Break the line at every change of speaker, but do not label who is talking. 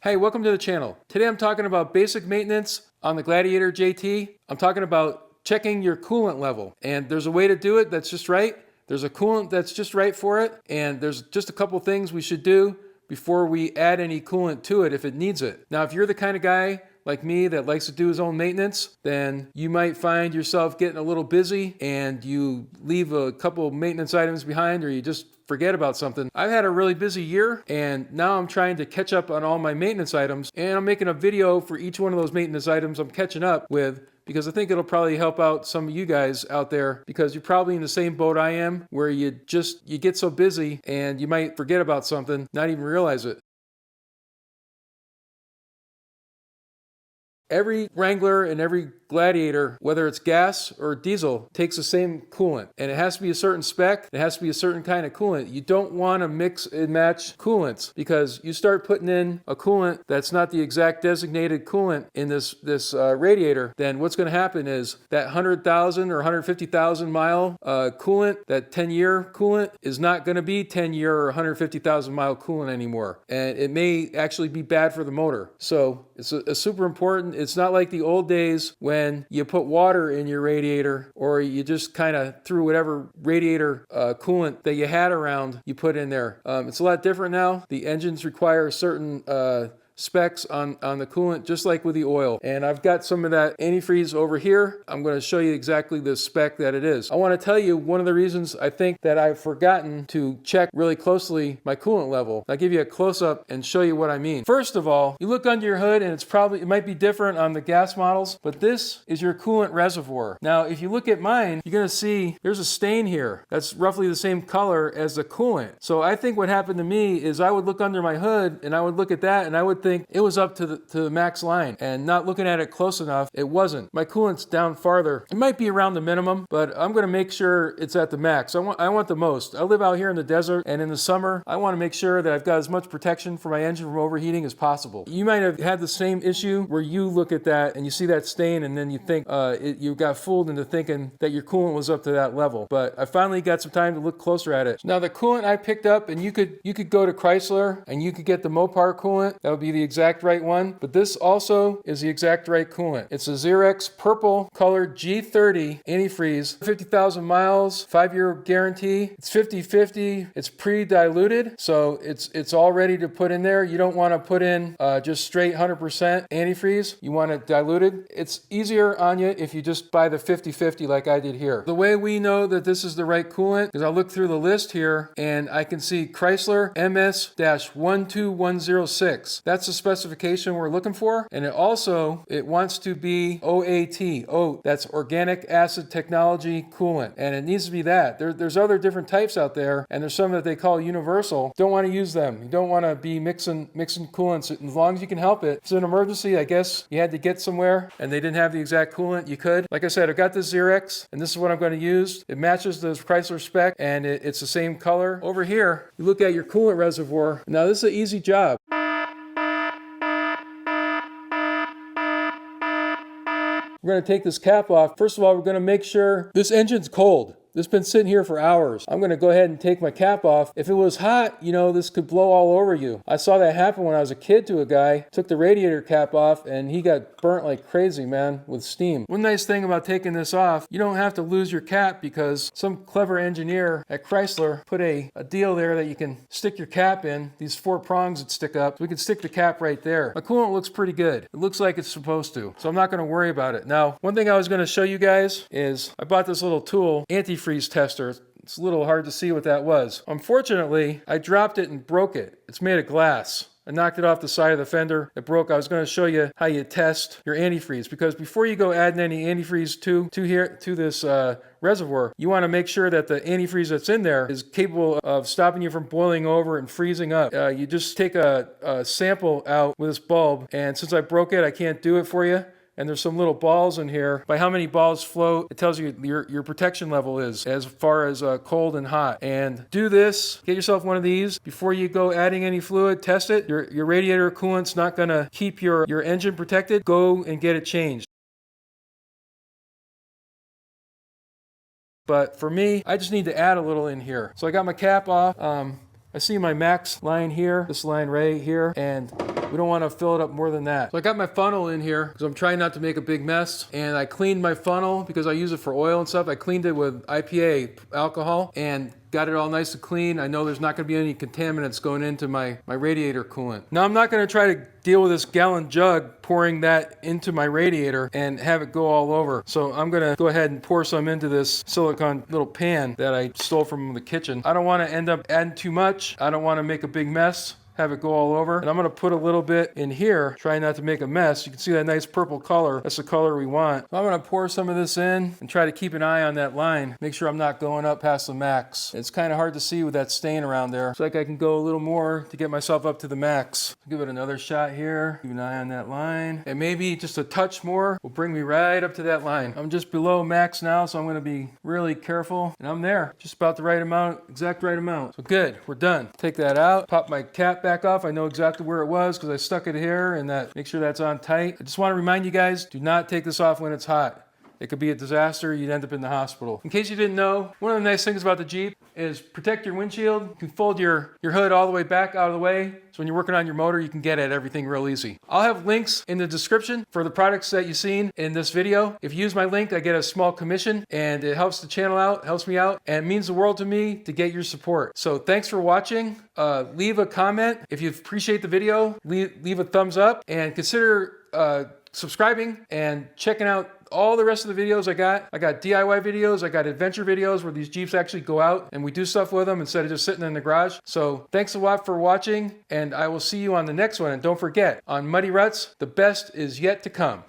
Hey, welcome to the channel. Today I'm talking about basic maintenance on the Gladiator JT. I'm talking about checking your coolant level. And there's a way to do it that's just right. There's a coolant that's just right for it. And there's just a couple things we should do before we add any coolant to it if it needs it. Now, if you're the kind of guy like me that likes to do his own maintenance, then you might find yourself getting a little busy and you leave a couple maintenance items behind, or you just forget about something. I've had a really busy year and now I'm trying to catch up on all my maintenance items, and I'm making a video for each one of those maintenance items I'm catching up with, because I think it'll probably help out some of you guys out there, because you're probably in the same boat I am, where you get so busy and you might forget about something, not even realize it. Every Wrangler and every Gladiator, whether it's gas or diesel, takes the same coolant, and it has to be a certain spec. It has to be a certain kind of coolant. You don't want to mix and match coolants, because you start putting in a coolant that's not the exact designated coolant in this radiator, then what's going to happen is that 100,000 or 150,000 mile coolant, that 10-year coolant, is not going to be 10-year or 150,000 mile coolant anymore, and it may actually be bad for the motor. So it's a super important. It's not like the old days when you put water in your radiator, or you just kind of threw whatever radiator coolant that you had around, you put in there. It's a lot different now. The engines require certain specs on the coolant, just like with the oil. And I've got some of that antifreeze over here. I'm going to show you exactly the spec that it is. I want to tell you one of the reasons I think that I've forgotten to check really closely my coolant level. I'll give you a close-up and show you what I mean. First of all, you look under your hood, and it might be different on the gas models, but this is your coolant reservoir. Now, if you look at mine, you're going to see there's a stain here that's roughly the same color as the coolant. So I think what happened to me is I would look under my hood and I would look at that and I would think it was up to the max line, and not looking at it close enough, it wasn't. My coolant's down farther. It might be around the minimum, but I'm going to make sure it's at the max. I want the most. I live out here in the desert, and in the summer I want to make sure that I've got as much protection for my engine from overheating as possible. You might have had the same issue where you look at that and you see that stain, and then you think you got fooled into thinking that your coolant was up to that level. But I finally got some time to look closer at it. Now, the coolant I picked up, and you could go to Chrysler and you could get the Mopar coolant. That would be the exact right one, but this also is the exact right coolant. It's a Zerex purple colored G30 antifreeze, 50,000 miles, 5-year guarantee. It's 50/50. It's pre-diluted, so it's all ready to put in there. You don't want to put in just straight 100% antifreeze. You want it diluted. It's easier on you if you just buy the 50/50 like I did here. The way we know that this is the right coolant is I look through the list here and I can see Chrysler MS-12106. That's the specification we're looking for, and it wants to be OAT, that's organic acid technology coolant, and it needs to be that. There's other different types out there, and there's some that they call universal. Don't want to use them. You don't want to be mixing coolants. As long as you can help it. If it's an emergency, I guess you had to get somewhere and they didn't have the exact coolant, you could. Like I said, I've got this Zerex, and this is what I'm going to use. It matches the Chrysler spec, and it's the same color. Over here, you look at your coolant reservoir. Now, this is an easy job. We're going to take this cap off. First of all, we're going to make sure this engine's cold. This has been sitting here for hours. I'm going to go ahead and take my cap off. If it was hot, this could blow all over you. I saw that happen when I was a kid to a guy. Took the radiator cap off and he got burnt like crazy, man, with steam. One nice thing about taking this off, you don't have to lose your cap, because some clever engineer at Chrysler put a deal there that you can stick your cap in, these 4 prongs that stick up. So we can stick the cap right there. My coolant looks pretty good. It looks like it's supposed to. So I'm not going to worry about it. Now, one thing I was going to show you guys is I bought this little tool, Antifreeze tester. It's a little hard to see what that was. Unfortunately, I dropped it and broke it. It's made of glass. I knocked it off the side of the fender. It broke. I was going to show you how you test your antifreeze, because before you go adding any antifreeze to this reservoir, you want to make sure that the antifreeze that's in there is capable of stopping you from boiling over and freezing up. You just take a sample out with this bulb, and since I broke it, I can't do it for you. And there's some little balls in here. By how many balls float, it tells you your protection level is as far as cold and hot. And do this, get yourself one of these before you go adding any fluid, test it. Your radiator coolant's not gonna keep your engine protected. Go and get it changed. But for me, I just need to add a little in here. So I got my cap off. I see my max line here, this line right here, and We don't want to fill it up more than that. So I got my funnel in here because I'm trying not to make a big mess. And I cleaned my funnel because I use it for oil and stuff. I cleaned it with IPA alcohol and got it all nice and clean. I know there's not going to be any contaminants going into my radiator coolant. Now I'm not going to try to deal with this gallon jug pouring that into my radiator and have it go all over. So I'm going to go ahead and pour some into this silicone little pan that I stole from the kitchen. I don't want to end up adding too much. I don't want to make a big mess, have it go all over. And I'm going to put a little bit in here, trying not to make a mess. You can see that nice purple color. That's the color we want. So I'm going to pour some of this in and try to keep an eye on that line. Make sure I'm not going up past the max. It's kind of hard to see with that stain around there. It's like I can go a little more to get myself up to the max. Give it another shot here. Keep an eye on that line. And maybe just a touch more will bring me right up to that line. I'm just below max now, so I'm going to be really careful. And I'm there. Just about the right amount, exact right amount. So good, we're done. Take that out, pop my cap back off. I know exactly where it was because I stuck it here, and that make sure that's on tight. I just want to remind you guys, do not take this off when it's hot. It could be a disaster. You'd end up in the hospital. In case you didn't know, one of the nice things about the Jeep is protect your windshield. You can fold your hood all the way back out of the way. So when you're working on your motor, you can get at everything real easy. I'll have links in the description for the products that you've seen in this video. If you use my link, I get a small commission, and it helps the channel out, helps me out, and it means the world to me to get your support. So thanks for watching. Leave a comment. If you appreciate the video, leave a thumbs up, and consider subscribing and checking out all the rest of the videos I got. I got DIY videos, I got adventure videos where these Jeeps actually go out and we do stuff with them instead of just sitting in the garage. So thanks a lot for watching, and I will see you on the next one. And don't forget, on Muddy Ruttzz, the best is yet to come.